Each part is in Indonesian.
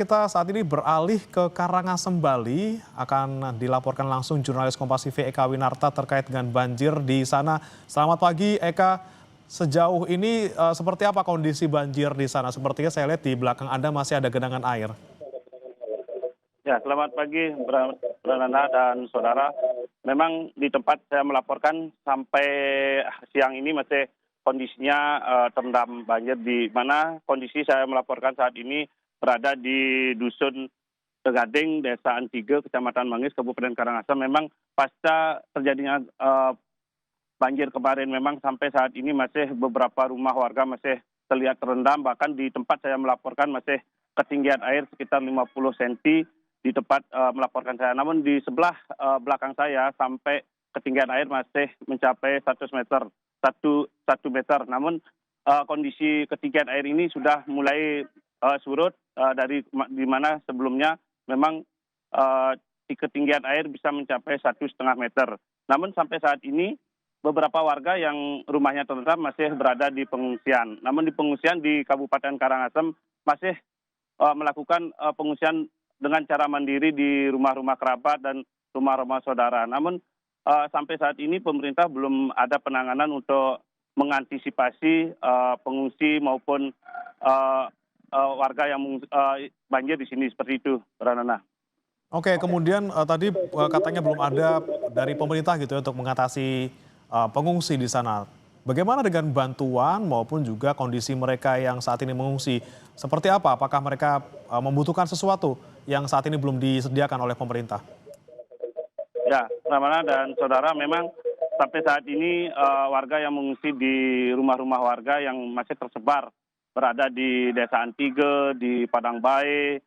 Kita saat ini beralih ke Karangasem, Bali. Akan dilaporkan langsung jurnalis Kompas TV Eka Winarta terkait dengan banjir di sana. Selamat pagi Eka, sejauh ini seperti apa kondisi banjir di sana? Sepertinya saya lihat di belakang Anda masih ada genangan air. Ya, selamat pagi Prananda dan saudara. Memang di tempat saya melaporkan sampai siang ini masih kondisinya terendam banjir, di mana kondisi saya melaporkan saat ini berada di Dusun Tegading, Desa Antige, Kecamatan Manggis, Kabupaten Karangasem. Memang pasca terjadinya banjir kemarin, memang sampai saat ini masih beberapa rumah warga masih terlihat terendam. Bahkan di tempat saya melaporkan masih ketinggian air sekitar 50 cm di tempat melaporkan saya. Namun di sebelah belakang saya sampai ketinggian air masih mencapai 100 meter, 1 meter. Namun kondisi ketinggian air ini sudah mulai surut dari di mana sebelumnya memang di ketinggian air bisa mencapai 1,5 meter. Namun sampai saat ini beberapa warga yang rumahnya terendam masih berada di pengungsian. Namun di pengungsian di Kabupaten Karangasem masih melakukan pengungsian dengan cara mandiri di rumah-rumah kerabat dan rumah-rumah saudara. Namun sampai saat ini pemerintah belum ada penanganan untuk mengantisipasi pengungsi maupun warga yang banjir di sini, seperti itu, Ranana. Oke, kemudian tadi katanya belum ada dari pemerintah gitu ya untuk mengatasi pengungsi di sana. Bagaimana dengan bantuan maupun juga kondisi mereka yang saat ini mengungsi? Seperti apa? Apakah mereka membutuhkan sesuatu yang saat ini belum disediakan oleh pemerintah? Ya, Ramana dan saudara, memang sampai saat ini warga yang mengungsi di rumah-rumah warga yang masih tersebar berada di Desa Antige, di Padangbae,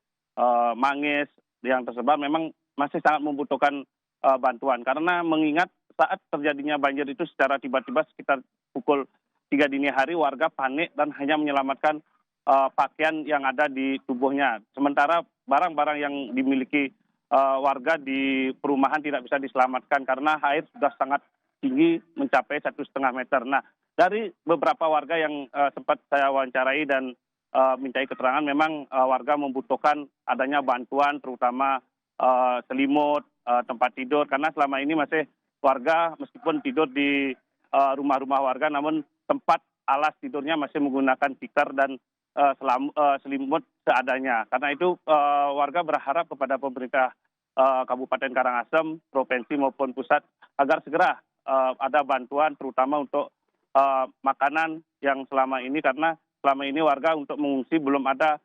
Manggis, yang tersebar memang masih sangat membutuhkan bantuan. Karena mengingat saat terjadinya banjir itu secara tiba-tiba sekitar pukul 3 dini hari, warga panik dan hanya menyelamatkan pakaian yang ada di tubuhnya. Sementara barang-barang yang dimiliki warga di perumahan tidak bisa diselamatkan karena air sudah sangat tinggi mencapai 1,5 meter. Nah, dari beberapa warga yang sempat saya wawancarai dan mintai keterangan, memang warga membutuhkan adanya bantuan, terutama selimut, tempat tidur, karena selama ini masih warga meskipun tidur di rumah-rumah warga, namun tempat alas tidurnya masih menggunakan tikar dan selimut seadanya. Karena itu warga berharap kepada pemerintah Kabupaten Karangasem, provinsi maupun pusat agar segera ada bantuan, terutama untuk makanan yang selama ini, karena selama ini warga untuk mengungsi belum ada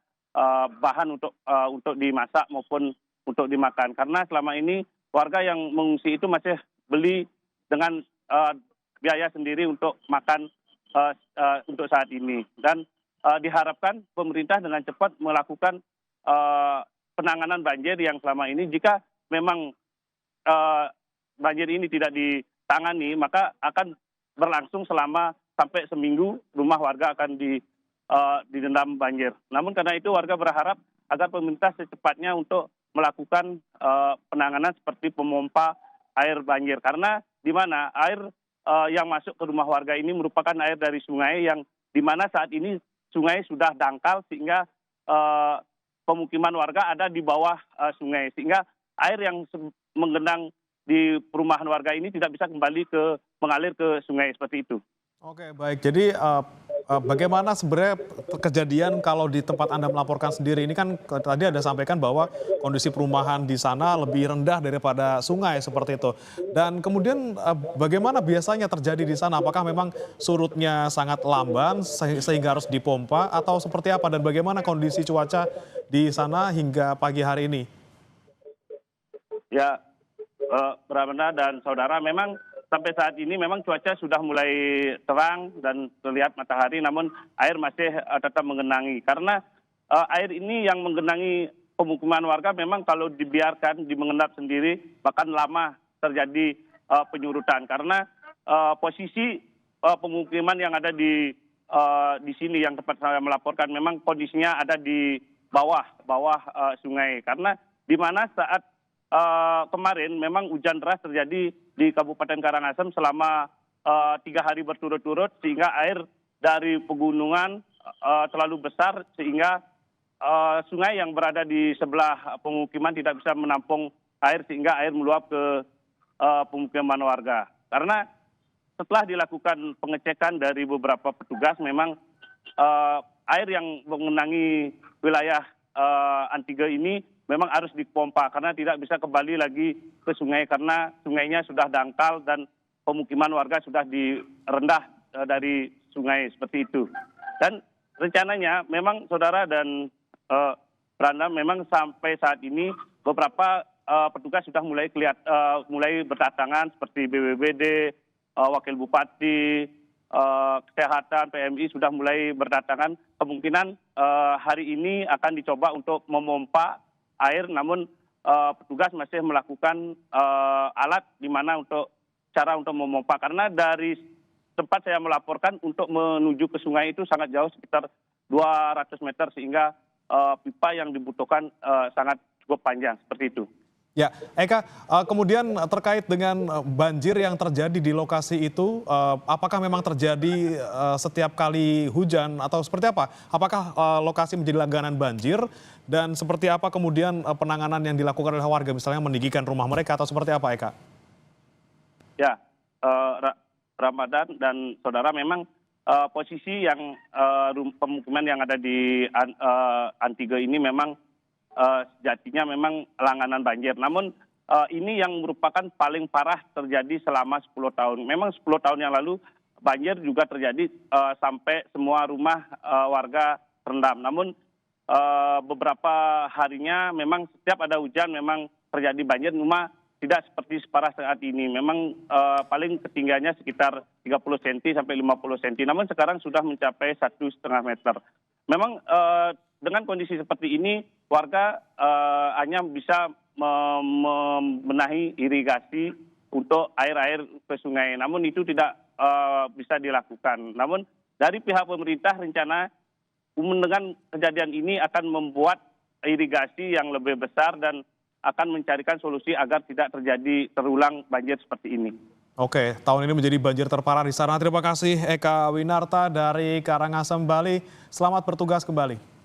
bahan untuk dimasak maupun untuk dimakan. Karena selama ini warga yang mengungsi itu masih beli dengan biaya sendiri untuk makan untuk saat ini. Dan diharapkan pemerintah dengan cepat melakukan penanganan banjir yang selama ini. Jika memang banjir ini tidak ditangani, maka akan berlangsung selama sampai seminggu, rumah warga akan direndam banjir. Namun karena itu warga berharap agar pemerintah secepatnya untuk melakukan penanganan seperti pemompa air banjir. Karena di mana air yang masuk ke rumah warga ini merupakan air dari sungai, yang di mana saat ini sungai sudah dangkal sehingga pemukiman warga ada di bawah sungai. Sehingga air yang menggenang di perumahan warga ini tidak bisa kembali mengalir ke sungai, seperti itu. Oke, baik. Jadi bagaimana sebenarnya kejadian kalau di tempat Anda melaporkan sendiri ini, kan tadi Anda sampaikan bahwa kondisi perumahan di sana lebih rendah daripada sungai seperti itu. Dan kemudian bagaimana biasanya terjadi di sana? Apakah memang surutnya sangat lamban sehingga harus dipompa atau seperti apa? Dan bagaimana kondisi cuaca di sana hingga pagi hari ini? Ya, Pramana dan saudara, memang sampai saat ini memang cuaca sudah mulai terang dan terlihat matahari, namun air masih tetap menggenangi. Karena air ini yang menggenangi pemukiman warga, memang kalau dibiarkan mengendap sendiri, bahkan lama terjadi penyurutan. Karena posisi pemukiman yang ada di sini yang tempat saya melaporkan, memang kondisinya ada di bawah sungai. Karena di mana saat kemarin memang hujan deras terjadi di Kabupaten Karangasem selama 3 hari berturut-turut, sehingga air dari pegunungan terlalu besar sehingga sungai yang berada di sebelah pemukiman tidak bisa menampung air sehingga air meluap ke pemukiman warga. Karena setelah dilakukan pengecekan dari beberapa petugas, memang air yang mengenangi wilayah Antige ini memang harus dipompa karena tidak bisa kembali lagi ke sungai karena sungainya sudah dangkal dan pemukiman warga sudah direndah dari sungai seperti itu. Dan rencananya memang saudara dan Branda, memang sampai saat ini beberapa petugas sudah mulai berdatangan seperti BPBD, Wakil Bupati, Kesehatan, PMI sudah mulai berdatangan. Kemungkinan hari ini akan dicoba untuk memompa air, namun petugas masih melakukan alat di mana cara untuk memompa. Karena dari tempat saya melaporkan untuk menuju ke sungai itu sangat jauh, sekitar 200 meter, sehingga pipa yang dibutuhkan sangat cukup panjang, seperti itu. Ya, Eka, kemudian terkait dengan banjir yang terjadi di lokasi itu, apakah memang terjadi setiap kali hujan atau seperti apa? Apakah lokasi menjadi langganan banjir dan seperti apa kemudian penanganan yang dilakukan oleh warga, misalnya meninggikan rumah mereka atau seperti apa, Eka? Ya, Ramadan dan saudara, memang posisi yang pemukiman yang ada di Antige ini memang sejatinya memang langganan banjir. Namun ini yang merupakan paling parah terjadi selama 10 tahun. Memang 10 tahun yang lalu banjir juga terjadi sampai semua rumah warga terendam. Namun beberapa harinya memang setiap ada hujan memang terjadi banjir, cuma tidak seperti separah saat ini. Memang paling ketinggiannya sekitar 30 cm sampai 50 cm. Namun sekarang sudah mencapai 1,5 meter. Memang dengan kondisi seperti ini, warga hanya bisa membenahi irigasi untuk air-air ke sungai. Namun itu tidak bisa dilakukan. Namun dari pihak pemerintah rencana dengan kejadian ini akan membuat irigasi yang lebih besar dan akan mencarikan solusi agar tidak terulang banjir seperti ini. Oke, tahun ini menjadi banjir terparah di sana. Terima kasih Eka Winarta dari Karangasem, Bali. Selamat bertugas kembali.